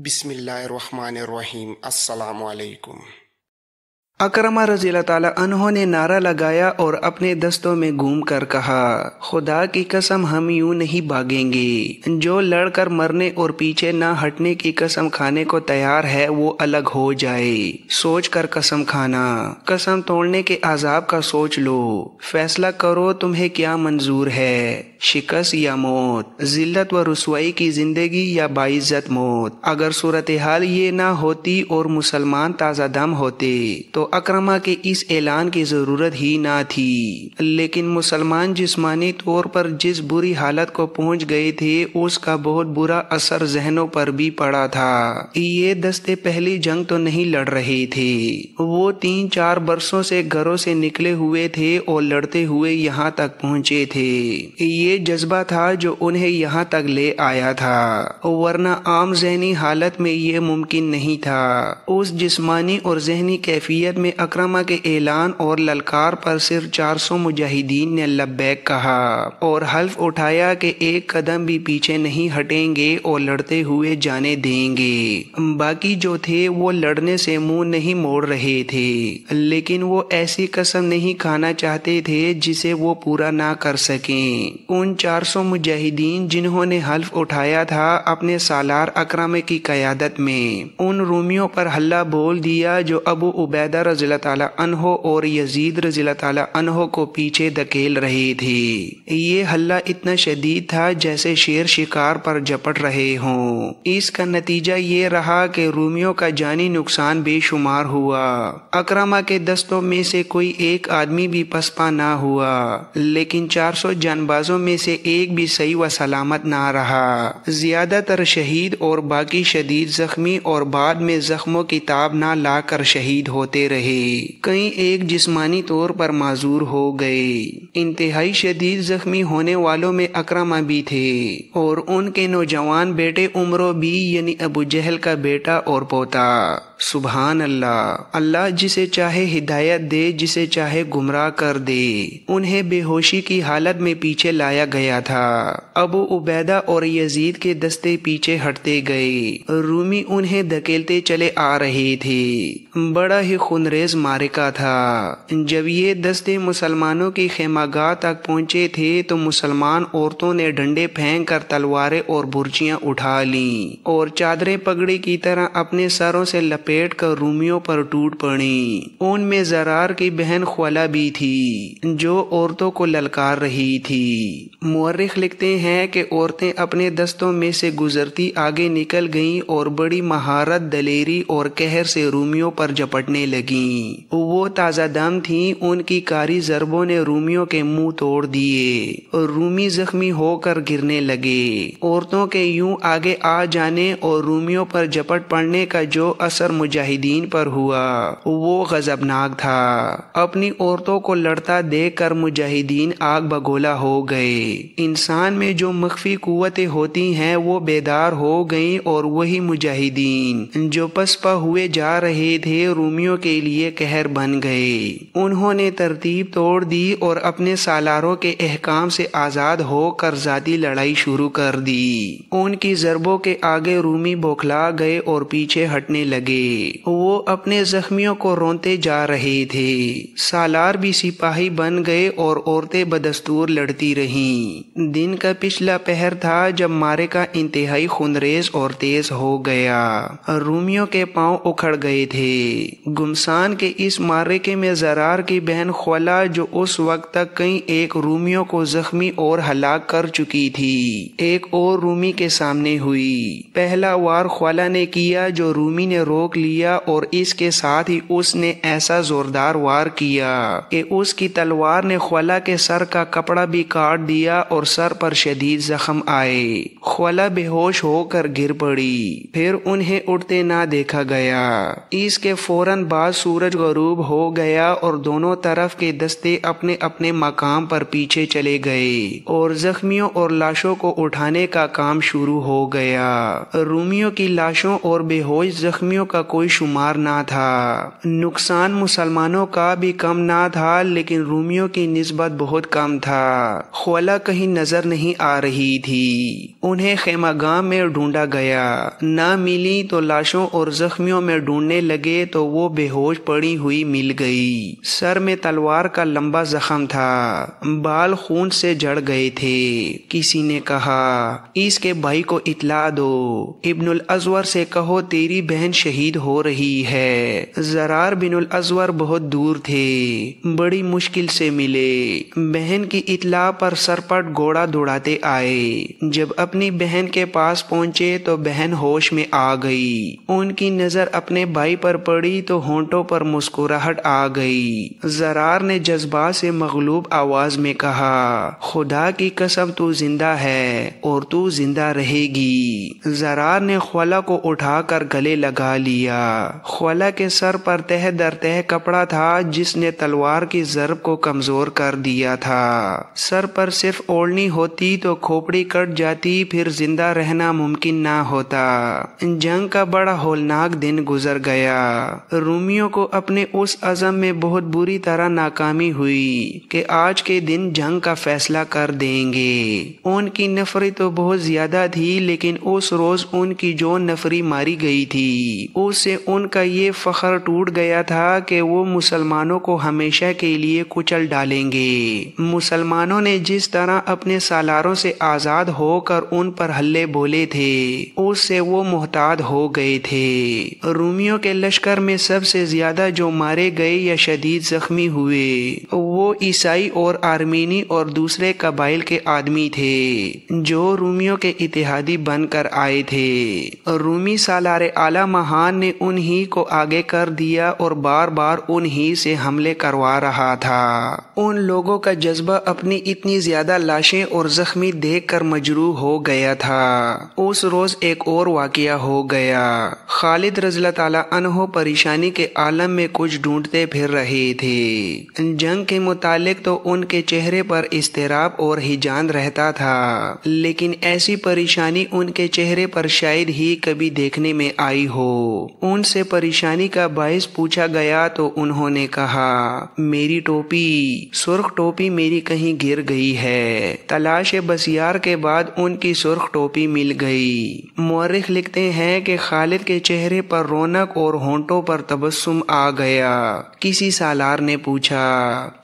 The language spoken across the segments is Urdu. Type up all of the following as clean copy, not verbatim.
بسم اللہ الرحمن الرحیم۔ السلام علیکم۔ اکرمہ رضی اللہ تعالیٰ عنہ نے نعرہ لگایا اور اپنے دستوں میں گھوم کر کہا، خدا کی قسم ہم یوں نہیں بھاگیں گے۔ جو لڑ کر مرنے اور پیچھے نہ ہٹنے کی قسم کھانے کو تیار ہے وہ الگ ہو جائے۔ سوچ کر قسم کھانا، قسم توڑنے کے عذاب کا سوچ لو، فیصلہ کرو تمہیں کیا منظور ہے، شکست یا موت، ذلت و رسوائی کی زندگی یا باعزت موت۔ اگر صورتحال یہ نہ ہوتی اور مسلمان تازہ دم ہوتے تو اکرمہ کے اس اعلان کی ضرورت ہی نہ تھی، لیکن مسلمان جسمانی طور پر جس بری حالت کو پہنچ گئے تھے اس کا بہت برا اثر ذہنوں پر بھی پڑا تھا۔ یہ دستے پہلی جنگ تو نہیں لڑ رہے تھے، وہ 3-4 برسوں سے گھروں سے نکلے ہوئے تھے اور لڑتے ہوئے یہاں تک پہنچے تھے۔ یہ جذبہ تھا جو انہیں یہاں تک لے آیا تھا، ورنہ عام ذہنی حالت میں یہ ممکن نہیں تھا۔ اس جسمانی اور ذہنی کیفیت میں اکرمہ کے اعلان اور للکار پر صرف 400 مجاہدین نے لبیک کہا اور حلف اٹھایا کہ ایک قدم بھی پیچھے نہیں ہٹیں گے اور لڑتے ہوئے جانے دیں گے۔ باقی جو تھے وہ لڑنے سے منہ نہیں موڑ رہے تھے، لیکن وہ ایسی قسم نہیں کھانا چاہتے تھے جسے وہ پورا نہ کر سکیں۔ ان 400 مجاہدین جنہوں نے حلف اٹھایا تھا اپنے سالار اکرمہ کی قیادت میں، ان رومیوں پر حلہ بول دیا جو ابو عبیدہ رضی اللہ تعالیٰ عنہ اور یزید رضی اللہ تعالیٰ عنہ کو پیچھے دھکیل رہے تھے۔ یہ حلہ اتنا شدید تھا جیسے شیر شکار پر جپٹ رہے ہوں۔ اس کا نتیجہ یہ رہا کہ رومیوں کا جانی نقصان بے شمار ہوا۔ اکرمہ کے دستوں میں سے کوئی ایک آدمی بھی پسپا نہ ہوا، لیکن 400 جانبازوں میں سے ایک بھی صحیح و سلامت نہ رہا۔ زیادہ تر شہید اور باقی شدید زخمی اور بعد میں زخموں کی تاب نہ لا کر شہید ہوتے رہے۔ کئی ایک جسمانی طور پر معذور ہو گئے۔ انتہائی شدید زخمی ہونے والوں میں اکرمہ بھی تھے اور ان کے نوجوان بیٹے عمرو بھی، یعنی ابو جہل کا بیٹا اور پوتا۔ سبحان اللہ، اللہ جسے چاہے ہدایت دے، جسے چاہے گمراہ کر دے۔ انہیں بے ہوشی کی حالت میں پیچھے لایا گیا تھا۔ ابو عبیدہ اور یزید کے دستے پیچھے ہٹتے گئے، رومی انہیں دھکیلتے چلے آ رہے تھے۔ بڑا ہی خونریز معرکہ تھا۔ جب یہ دستے مسلمانوں کی خیمہ گاہ تک پہنچے تھے تو مسلمان عورتوں نے ڈنڈے پھینک کر تلواریں اور برچیاں اٹھا لیں اور چادریں پگڑی کی طرح اپنے سروں سے لپیٹ کر رومیوں پر ٹوٹ پڑیں۔ ان میں زرار کی بہن خولا بھی تھی جو عورتوں کو للکار رہی تھی۔ مورخ لکھتے ہیں کہ عورتیں اپنے دستوں میں سے گزرتی آگے نکل گئیں اور بڑی مہارت، دلیری اور قہر سے رومیوں پر جپٹنے لگیں۔ وہ تازہ دم تھیں، ان کی کاری ضربوں نے رومیوں کے منہ توڑ دیے اور رومی زخمی ہو کر گرنے لگے۔ عورتوں کے یوں آگے آ جانے اور رومیوں پر جپٹ پڑنے کا جو اثر مجاہدین پر ہوا وہ غضبناک تھا۔ اپنی عورتوں کو لڑتا دیکھ کر مجاہدین آگ بگولا ہو گئے۔ انسان میں جو مخفی قوتیں ہوتی ہیں وہ بیدار ہو گئیں اور وہی مجاہدین جو پسپا ہوئے جا رہے تھے رومیوں کے لیے قہر بن گئے۔ انہوں نے ترتیب توڑ دی اور اپنے سالاروں کے احکام سے آزاد ہو کر ذاتی لڑائی شروع کر دی۔ ان کی ضربوں کے آگے رومی بوکھلا گئے اور پیچھے ہٹنے لگے۔ وہ اپنے زخمیوں کو رونتے جا رہے تھے۔ سالار بھی سپاہی بن گئے اور عورتیں بدستور لڑتی رہیں۔ دن کا پچھلا پہر تھا جب معرکہ انتہائی خونریز اور تیز ہو گیا۔ رومیوں کے پاؤں اکھڑ گئے تھے۔ گمسان کے اس معرکے میں زرار کی بہن خولا جو اس وقت تک کئی ایک رومیوں کو زخمی اور ہلاک کر چکی تھی، ایک اور رومی کے سامنے ہوئی۔ پہلا وار خولا نے کیا جو رومی نے روک لیا اور اس کے ساتھ ہی اس نے ایسا زوردار وار کیا کہ اس کی تلوار نے خولا کے سر کا کپڑا بھی کاٹ دیا اور سر پر شدید زخم آئے۔ خولا بے ہوش ہو کر گر پڑی، پھر انہیں اٹھتے نہ دیکھا گیا۔ اس کے فوراً بعد سورج غروب ہو گیا اور دونوں طرف کے دستے اپنے اپنے مقام پر پیچھے چلے گئے اور زخمیوں اور لاشوں کو اٹھانے کا کام شروع ہو گیا۔ رومیوں کی لاشوں اور بے ہوش زخمیوں کا کوئی شمار نہ تھا۔ نقصان مسلمانوں کا بھی کم نہ تھا لیکن رومیوں کی نسبت بہت کم تھا۔ خولا کہیں نظر نہیں آ رہی تھی۔ انہیں خیمہ گاہ میں ڈھونڈا گیا، نہ ملی تو لاشوں اور زخمیوں میں ڈھونڈنے لگے تو وہ بے ہوش پڑی ہوئی مل گئی۔ سر میں تلوار کا لمبا زخم تھا، بال خون سے جڑ گئے تھے۔ کسی نے کہا اس کے بھائی کو اطلاع دو، ابن الازور سے کہو تیری بہن شہید ہو رہی ہے۔ زرار بن الازور بہت دور تھے، بڑی مشکل سے ملے۔ بہن کی اطلاع پر سرپٹ گھوڑا دوڑاتے آئے۔ جب اپنی بہن کے پاس پہنچے تو بہن ہوش میں آ گئی۔ ان کی نظر اپنے بھائی پر پڑی تو ہونٹوں پر مسکراہٹ آ گئی۔ زرار نے جذبات سے مغلوب آواز میں کہا خدا کی قسم تو زندہ ہے اور تو زندہ رہے گی۔ زرار نے خولا کو اٹھا کر گلے لگا لیا۔ خولا کے سر پر تہ در تہ کپڑا تھا جس نے تلوار کی ضرب کو کمزور کر دیا تھا۔ سر پر صرف اوڑھنی ہوتی تو کھوپڑی کٹ جاتی، پھر زندہ رہنا ممکن نہ ہوتا۔ جنگ کا بڑا ہولناک دن گزر گیا۔ رومیوں کو اپنے اس عزم میں بہت بری طرح ناکامی ہوئی کہ آج کے دن جنگ کا فیصلہ کر دیں گے۔ ان کی نفری تو بہت زیادہ تھی لیکن اس روز ان کی جو نفری ماری گئی تھی اس سے ان کا یہ فخر ٹوٹ گیا تھا کہ وہ مسلمانوں کو ہمیشہ کے لیے کچل ڈالیں گے۔ مسلمانوں نے جس طرح اپنے سالاروں سے آزاد ہو کر ان پر حلے بولے تھے اس سے وہ محتاط ہو گئے تھے۔ رومیوں کے لشکر میں سب سے زیادہ جو مارے گئے یا شدید زخمی ہوئے وہ عیسائی اور آرمینی اور دوسرے قبائل کے آدمی تھے جو رومیوں کے اتحادی بن کر آئے تھے۔ رومی سالار اعلی مہان نے انہی کو آگے کر دیا اور بار بار انہی سے حملے کروا رہا تھا۔ ان لوگوں کا جذبہ اپنی اتنی زیادہ لاشیں اور زخمی دیکھ کر مجروح ہو گیا تھا۔ اس روز ایک اور واقعہ ہو گیا۔ خالد رضی اللہ تعالیٰ عنہ پریشانی کے عالم میں کچھ ڈھونڈتے پھر رہے تھے۔ جنگ کے متعلق تو ان کے چہرے پر اضطراب اور ہیجان رہتا تھا لیکن ایسی پریشانی ان کے چہرے پر شاید ہی کبھی دیکھنے میں آئی ہو۔ ان سے پریشانی کا باعث پوچھا گیا تو انہوں نے کہا میری ٹوپی، سرخ ٹوپی میری کہیں گر گئی ہے۔ تلاش بسیار کے بعد ان کی سرخ ٹوپی مل گئی۔ مورخ لکھتے ہیں کہ خالد کے چہرے پر رونق اور ہونٹوں پر تبسم آ گیا۔ کسی سالار نے پوچھا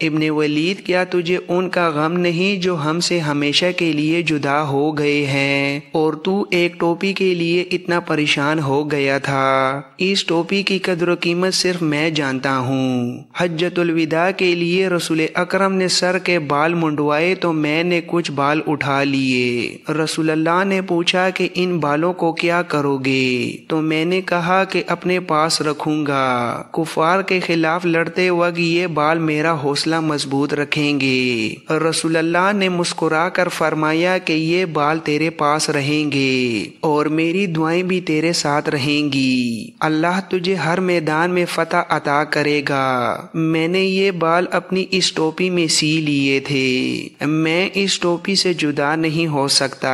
ابن ولید کیا تجھے ان کا غم نہیں جو ہم سے ہمیشہ کے لیے جدا ہو گئے ہیں اور تو ایک ٹوپی کے لیے اتنا پریشان ہو گیا تھا؟ اس ٹوپی کی قدر و قیمت صرف میں جانتا ہوں۔ حجۃ الوداع کے لیے رسول اکرم نے سر کے بال منڈوائے تو میں نے کچھ بال اٹھا لیے۔ رسول اللہ نے پوچھا کہ ان بالوں کو کیا کرو گے تو میں نے کہا کہ اپنے پاس رکھوں گا۔ کفار کے خلاف لڑتے وقت یہ بال میرا حوصلہ مضبوط رکھیں گے۔ رسول اللہ نے مسکرا کر فرمایا کہ یہ بال تیرے پاس رہیں گے اور میری دعائیں بھی تیرے ساتھ رہیں گی۔ اللہ تجھے ہر میدان میں فتح عطا کرے گا۔ میں نے یہ بال اپنی اس ٹوپی میں سی لیے تھے، میں اس ٹوپی سے جدا نہیں ہو سکتا،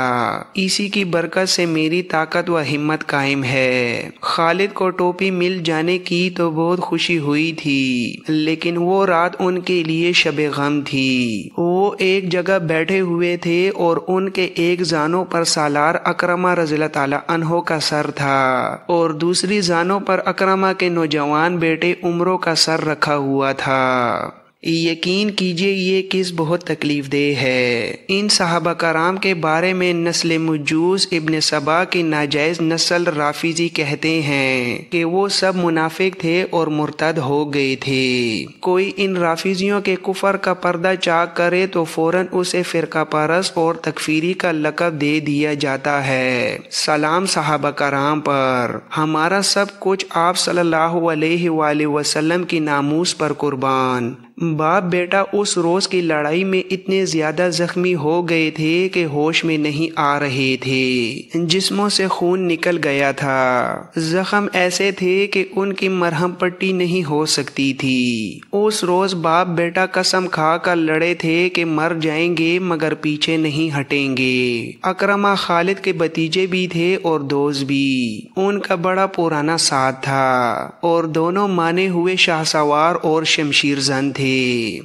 اسی کی برکت سے میری طاقت و ہمت قائم ہے۔ خالد کو ٹوپی مل جانے کی تو بہت خوشی ہوئی تھی لیکن وہ رات ان کے لیے شب غم تھی۔ وہ ایک جگہ بیٹھے ہوئے تھے اور ان کے ایک زانوں پر سالار اکرمہ رضی اللہ تعالیٰ عنہ کا سر تھا اور دوسری زانوں پر اکرمہ کے نوجوان بیٹے عمرو کا سر رکھا ہوا تھا۔ یقین کیجئے یہ قصہ بہت تکلیف دہ ہے۔ ان صحابہ کرام کے بارے میں نسل مجوس ابن سبا کی ناجائز نسل رافضی کہتے ہیں کہ وہ سب منافق تھے اور مرتد ہو گئے تھے۔ کوئی ان رافضیوں کے کفر کا پردہ چاک کرے تو فوراً اسے فرقہ پرست اور تکفیری کا لقب دے دیا جاتا ہے۔ سلام صحابہ کرام پر، ہمارا سب کچھ آپ صلی اللہ علیہ وآلہ وسلم کی ناموس پر قربان۔ باپ بیٹا اس روز کی لڑائی میں اتنے زیادہ زخمی ہو گئے تھے کہ ہوش میں نہیں آ رہے تھے، جسموں سے خون نکل گیا تھا، زخم ایسے تھے کہ ان کی مرہم پٹی نہیں ہو سکتی تھی۔ اس روز باپ بیٹا قسم کھا کر لڑے تھے کہ مر جائیں گے مگر پیچھے نہیں ہٹیں گے۔ اکرمہ خالد کے بھتیجے بھی تھے اور دوست بھی، ان کا بڑا پرانا ساتھ تھا اور دونوں مانے ہوئے شاہ سوار اور شمشیر زن تھے۔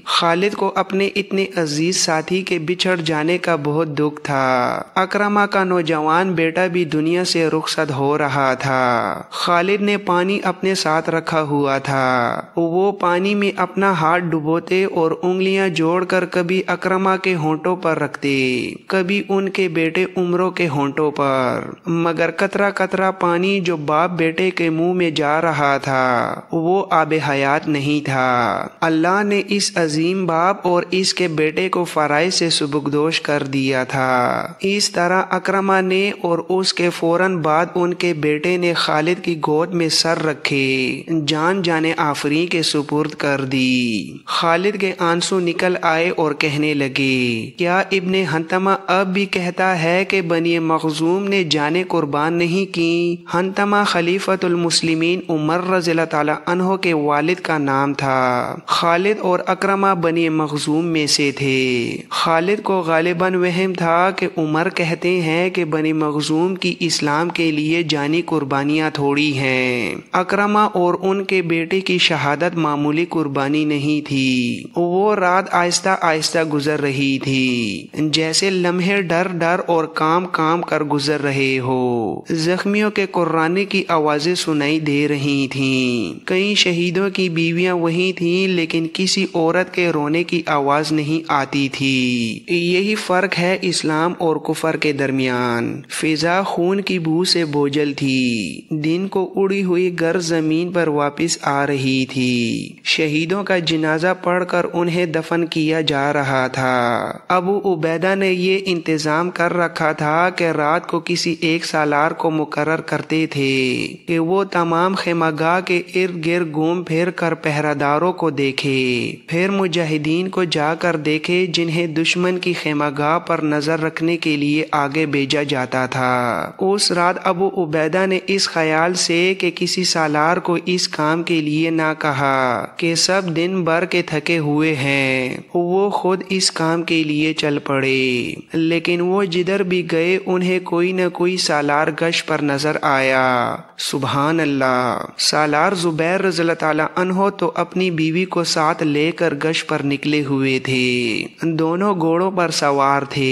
خالد کو اپنے اتنے عزیز ساتھی کے بچھڑ جانے کا بہت دکھ تھا۔ اکرمہ کا نوجوان بیٹا بھی دنیا سے رخصت ہو رہا تھا۔ خالد نے پانی اپنے ساتھ رکھا ہوا تھا، وہ پانی میں اپنا ہاتھ ڈبوتے اور انگلیاں جوڑ کر کبھی اکرمہ کے ہونٹوں پر رکھتے، کبھی ان کے بیٹے عمروں کے ہونٹوں پر، مگر قطرہ قطرہ پانی جو باپ بیٹے کے منہ میں جا رہا تھا وہ آب حیات نہیں تھا۔ اللہ نے اس عظیم باپ اور اس کے بیٹے کو فرائض سے سبکدوش کر دیا تھا۔ اس طرح اکرمہ نے اور اس کے فوراً بعد ان کے بیٹے نے خالد کی گود میں سر رکھے جان جانے آفریں کے سپرد کر دی۔ خالد کے آنسو نکل آئے اور کہنے لگے، کیا ابن حنتمہ اب بھی کہتا ہے کہ بنی مخزوم نے جانیں قربان نہیں کی؟ حنتمہ خلیفۃ المسلمین عمر رضی اللہ تعالیٰ عنہ کے والد کا نام تھا۔ خالد اور اکرمہ بنی مخزوم میں سے تھے۔ خالد کو غالباً وہم تھا کہ عمر کہتے ہیں کہ بنی مخزوم کی اسلام کے لیے جانی قربانیاں تھوڑی ہیں۔ اکرمہ اور ان کے بیٹے کی شہادت معمولی قربانی نہیں تھی۔ وہ رات آہستہ آہستہ گزر رہی تھی، جیسے لمحے ڈر ڈر اور کام کام کر گزر رہے ہو۔ زخمیوں کے قرانے کی آوازیں سنائی دے رہی تھیں۔ کئی شہیدوں کی بیویاں وہی تھیں لیکن کسی عورت کے رونے کی آواز نہیں آتی تھی۔ یہی فرق ہے اسلام اور کفر کے درمیان۔ فضا خون کی بو سے بوجھل تھی، دن کو اڑی ہوئی گرد زمین پر واپس آ رہی تھی۔ شہیدوں کا جنازہ پڑھ کر انہیں دفن کیا جا رہا تھا۔ ابو عبیدہ نے یہ انتظام کر رکھا تھا کہ رات کو کسی ایک سالار کو مقرر کرتے تھے کہ وہ تمام خیمہ گاہ کے ارد گرد گھوم پھر کر پہرہ داروں کو دیکھے، پھر مجاہدین کو جا کر دیکھے جنہیں دشمن کی خیمہ گاہ پر نظر رکھنے کے لیے آگے بھیجا جاتا تھا۔ اس رات ابو عبیدہ نے اس خیال سے کہ کسی سالار کو اس کام کے لیے نہ کہا کہ سب دن بھر کے تھکے ہوئے ہیں، وہ خود اس کام کے لیے چل پڑے، لیکن وہ جدھر بھی گئے انہیں کوئی نہ کوئی سالار گشت پر نظر آیا۔ سبحان اللہ! سالار زبیر رضی اللہ تعالیٰ عنہ تو اپنی بیوی کو ساتھ لے کر گشت پر نکلے ہوئے تھے، دونوں گھوڑوں پر سوار تھے۔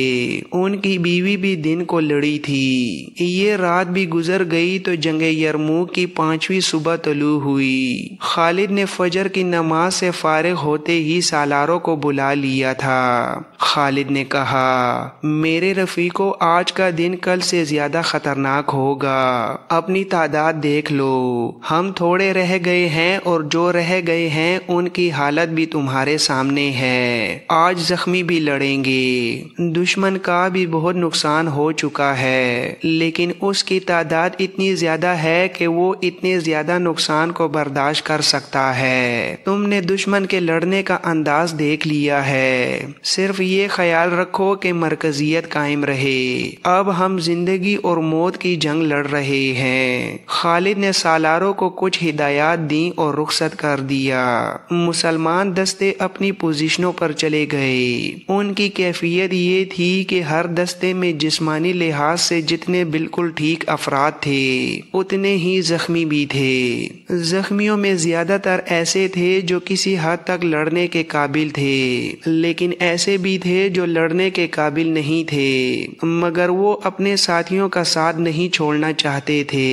ان کی بیوی بھی دن کو لڑی تھی۔ یہ رات بھی گزر گئی تو جنگ یرموک کی 5ویں صبح طلوع ہوئی۔ خالد نے فجر کی نماز سے فارغ ہوتے ہی سالاروں کو بلا لیا تھا۔ خالد نے کہا، میرے رفیقو، آج کا دن کل سے زیادہ خطرناک ہوگا، اپنی تعداد دیکھ لو، ہم تھوڑے رہ گئے ہیں اور جو رہ گئے ہیں ان کی حالت بھی تمہارے سامنے ہے۔ آج زخمی بھی لڑیں گے، دشمن کا بھی بہت نقصان ہو چکا ہے، لیکن اس کی تعداد اتنی زیادہ ہے کہ وہ اتنے زیادہ نقصان کو برداشت کر سکتا ہے۔ تم نے دشمن کے لڑنے کا انداز دیکھ لیا ہے، صرف یہ خیال رکھو کہ مرکزیت قائم رہے۔ اب ہم زندگی اور موت کی جنگ لڑ رہے ہیں۔ خالد نے سالاروں کو کچھ ہدایات دیں اور رخصت کر دیا۔ مسلمان دستے اپنی پوزیشنوں پر چلے گئے۔ ان کی کیفیت یہ تھی کہ ہر دستے میں جسمانی لحاظ سے جتنے بالکل ٹھیک افراد تھے اتنے ہی زخمی بھی تھے۔ زخمیوں میں زیادہ تر ایسے تھے جو کسی حد تک لڑنے کے قابل تھے، لیکن ایسے بھی تھے جو لڑنے کے قابل نہیں تھے مگر وہ اپنے ساتھیوں کا ساتھ نہیں چھوڑنا چاہتے تھے۔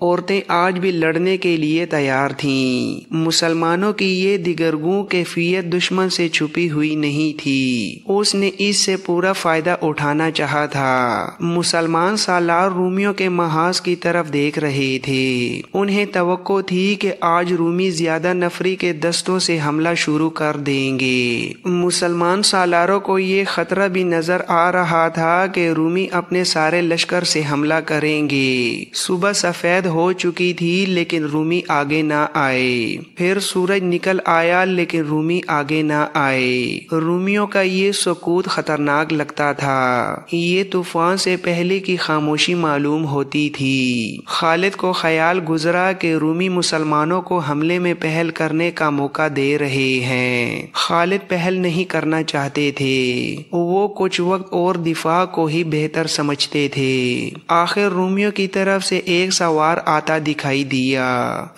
عورتیں آج بھی لڑنے کے لیے تیار تھیں۔ مسلمانوں کی یہ دیگرگوں کیفیت دشمن سے چھپی ہوئی نہیں تھی، اس نے اس سے پورا فائدہ اٹھانا چاہا تھا۔ مسلمان سالار رومیوں کے محاذ کی طرف دیکھ رہے تھے۔ انہیں توقع تھی کہ آج رومی زیادہ نفری کے دستوں سے حملہ شروع کر دیں گے۔ مسلمان سالاروں کو یہ خطرہ بھی نظر آ رہا تھا کہ رومی اپنے سارے لشکر سے حملہ کریں گے۔ صبح سفید ہو چکی تھی لیکن رومی آگے نہ آئے۔ پھر سورج نکل آیا لیکن لیکن رومی آگے نہ آئے۔ رومیوں کا یہ سکوت خطرناک لگتا تھا، یہ طوفان سے پہلے کی خاموشی معلوم ہوتی تھی۔ خالد کو خیال گزرا کہ رومی مسلمانوں کو حملے میں پہل کرنے کا موقع دے رہے ہیں۔ خالد پہل نہیں کرنا چاہتے تھے، وہ کچھ وقت اور دفاع کو ہی بہتر سمجھتے تھے۔ آخر رومیوں کی طرف سے ایک سوار آتا دکھائی دیا۔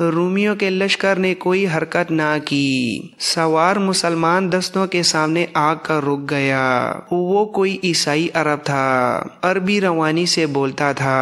رومیوں کے لشکر نے کوئی حرکت نہ کی۔ سوار مسلمان دستوں کے سامنے آ کر رک گیا۔ وہ کوئی عیسائی عرب تھا، عربی روانی سے بولتا تھا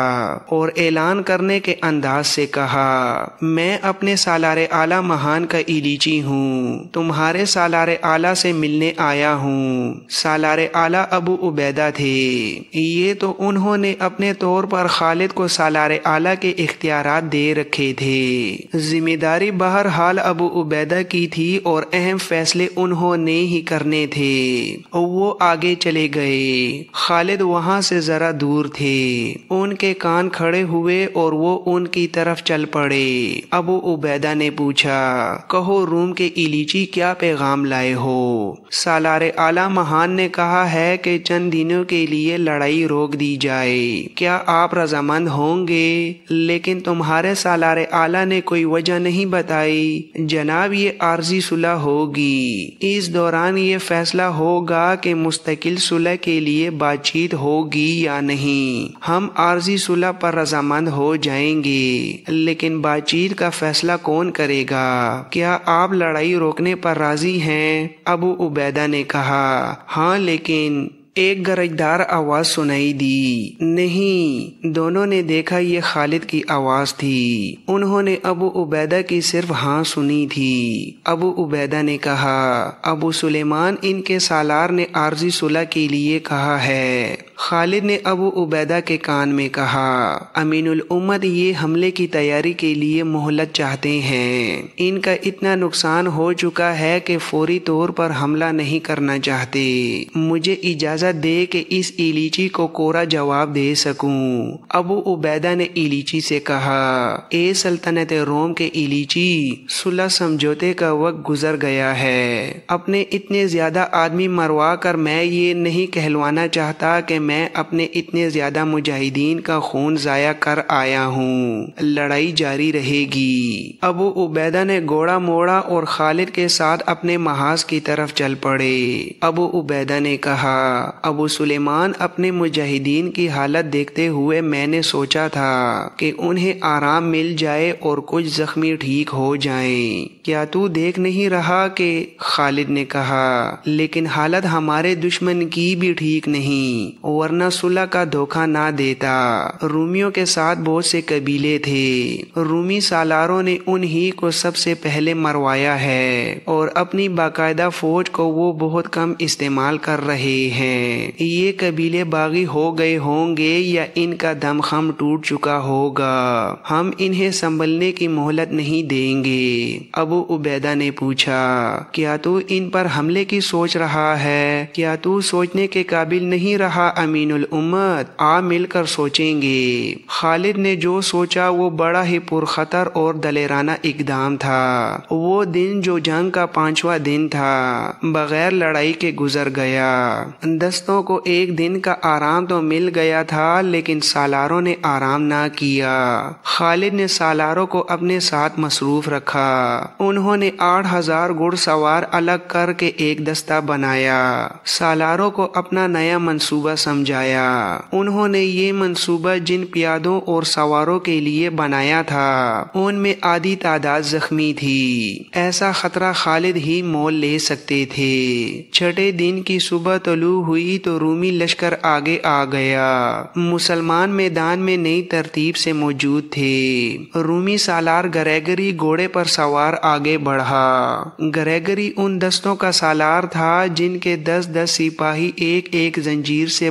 اور اعلان کرنے کے انداز سے کہا، میں اپنے سالار اعلیٰ مہان کا ایلیچی ہوں، تمہارے سالار اعلیٰ سے ملنے آیا ہوں۔ سالار اعلیٰ ابو عبیدہ تھے۔ یہ تو انہوں نے اپنے طور پر خالد کو سالار اعلیٰ کے اختیارات دے رکھے تھے۔ ذمہ داری بہرحال ابو عبیدہ کی تھی اور اہم فیصلے انہوں نے ہی کرنے تھے۔ وہ آگے چلے گئے۔ خالد وہاں سے ذرا دور تھے۔ ان کے کان کھڑے ہوئے اور وہ ان کی طرف چل پڑے۔ ابو عبیدہ نے پوچھا، کہو روم کے ایلیچی کیا پیغام لائے ہو؟ سالار اعلیٰ مہان نے کہا ہے کہ چند دنوں کے لیے لڑائی روک دی جائے، کیا آپ رضامند ہوں گے؟ لیکن تمہارے سالار اعلیٰ نے کوئی وجہ نہیں بتائی۔ جناب، یہ عارضی صلح ہوگی، اس دوران یہ فیصلہ ہوگا کہ مستقل صلح کے لیے بات چیت ہوگی یا نہیں۔ ہم عارضی صلح پر رضامند ہو جائیں گے، لیکن بات چیت کا فیصلہ کون کرے گا؟ کیا آپ لڑائی روکنے پر راضی ہیں؟ ابو عبیدہ نے کہا، ہاں، لیکن ایک گرجدار آواز سنائی دی۔ نہیں، دونوں نے دیکھا یہ خالد کی آواز تھی۔ انہوں نے ابو عبیدہ کی صرف ہاں سنی تھی۔ ابو عبیدہ نے کہا، ابو سلیمان، ان کے سالار نے عارضی صلح کے لیے کہا ہے۔ خالد نے ابو عبیدہ کے کان میں کہا، امین الامت یہ حملے کی تیاری کے لیے مہلت چاہتے ہیں۔ ان کا اتنا نقصان ہو چکا ہے کہ فوری طور پر حملہ نہیں کرنا چاہتے۔ مجھے اجازت دے کہ اس ایلیچی کو کورا جواب دے سکوں۔ ابو عبیدہ نے ایلیچی سے کہا، اے سلطنت روم کے ایلیچی، صلح سمجھوتے کا وقت گزر گیا ہے۔ اپنے اتنے زیادہ آدمی مروا کر میں یہ نہیں کہلوانا چاہتا کہ میں اپنے اتنے زیادہ مجاہدین کا خون ضائع کر آیا ہوں۔ لڑائی جاری رہے گی۔ ابو عبیدہ نے گوڑا موڑا اور خالد کے ساتھ اپنے محاذ کی طرف چل پڑے۔ ابو عبیدہ نے کہا، ابو سلیمان، اپنے مجاہدین کی حالت دیکھتے ہوئے میں نے سوچا تھا کہ انہیں آرام مل جائے اور کچھ زخمی ٹھیک ہو جائیں۔ کیا تو دیکھ نہیں رہا کہ؟ خالد نے کہا، لیکن حالت ہمارے دشمن کی بھی ٹھیک نہیں، ورنہ صلح کا دھوکہ نہ دیتا۔ رومیوں کے ساتھ بہت سے قبیلے تھے۔ رومی سالاروں نے انہی کو سب سے پہلے مروایا ہے اور اپنی باقاعدہ فوج کو وہ بہت کم استعمال کر رہے ہیں۔ یہ قبیلے باغی ہو گئے ہوں گے یا ان کا دم خم ٹوٹ چکا ہوگا۔ ہم انہیں سنبھلنے کی مہلت نہیں دیں گے۔ ابو عبیدہ نے پوچھا، کیا تو ان پر حملے کی سوچ رہا ہے؟ کیا تو سوچنے کے قابل نہیں رہا امین الامت؟ آ مل کر سوچیں گے۔ خالد نے جو سوچا وہ بڑا ہی پرخطر اور دلیرانہ اقدام تھا۔ وہ دن جو جنگ کا 5واں دن تھا بغیر لڑائی کے گزر گیا۔ دستوں کو ایک دن کا آرام تو مل گیا تھا، لیکن سالاروں نے آرام نہ کیا۔ خالد نے سالاروں کو اپنے ساتھ مصروف رکھا۔ انہوں نے 8000 گھڑ سوار الگ کر کے ایک دستہ بنایا۔ سالاروں کو اپنا نیا منصوبہ سمجھایا۔ انہوں نے یہ منصوبہ جن پیادوں اور سواروں کے لیے بنایا تھا ان میں آدھی تعداد زخمی تھی۔ ایسا خطرہ خالد ہی مول لے سکتے تھے۔ چھٹے دن کی صبح طلوع ہوئی تو رومی لشکر آگے آ گیا۔ مسلمان میدان میں نئی ترتیب سے موجود تھے۔ رومی سالار گریگری گھوڑے پر سوار آگے بڑھا۔ گریگری ان دستوں کا سالار تھا جن کے 10 سپاہی ایک ایک زنجیر سے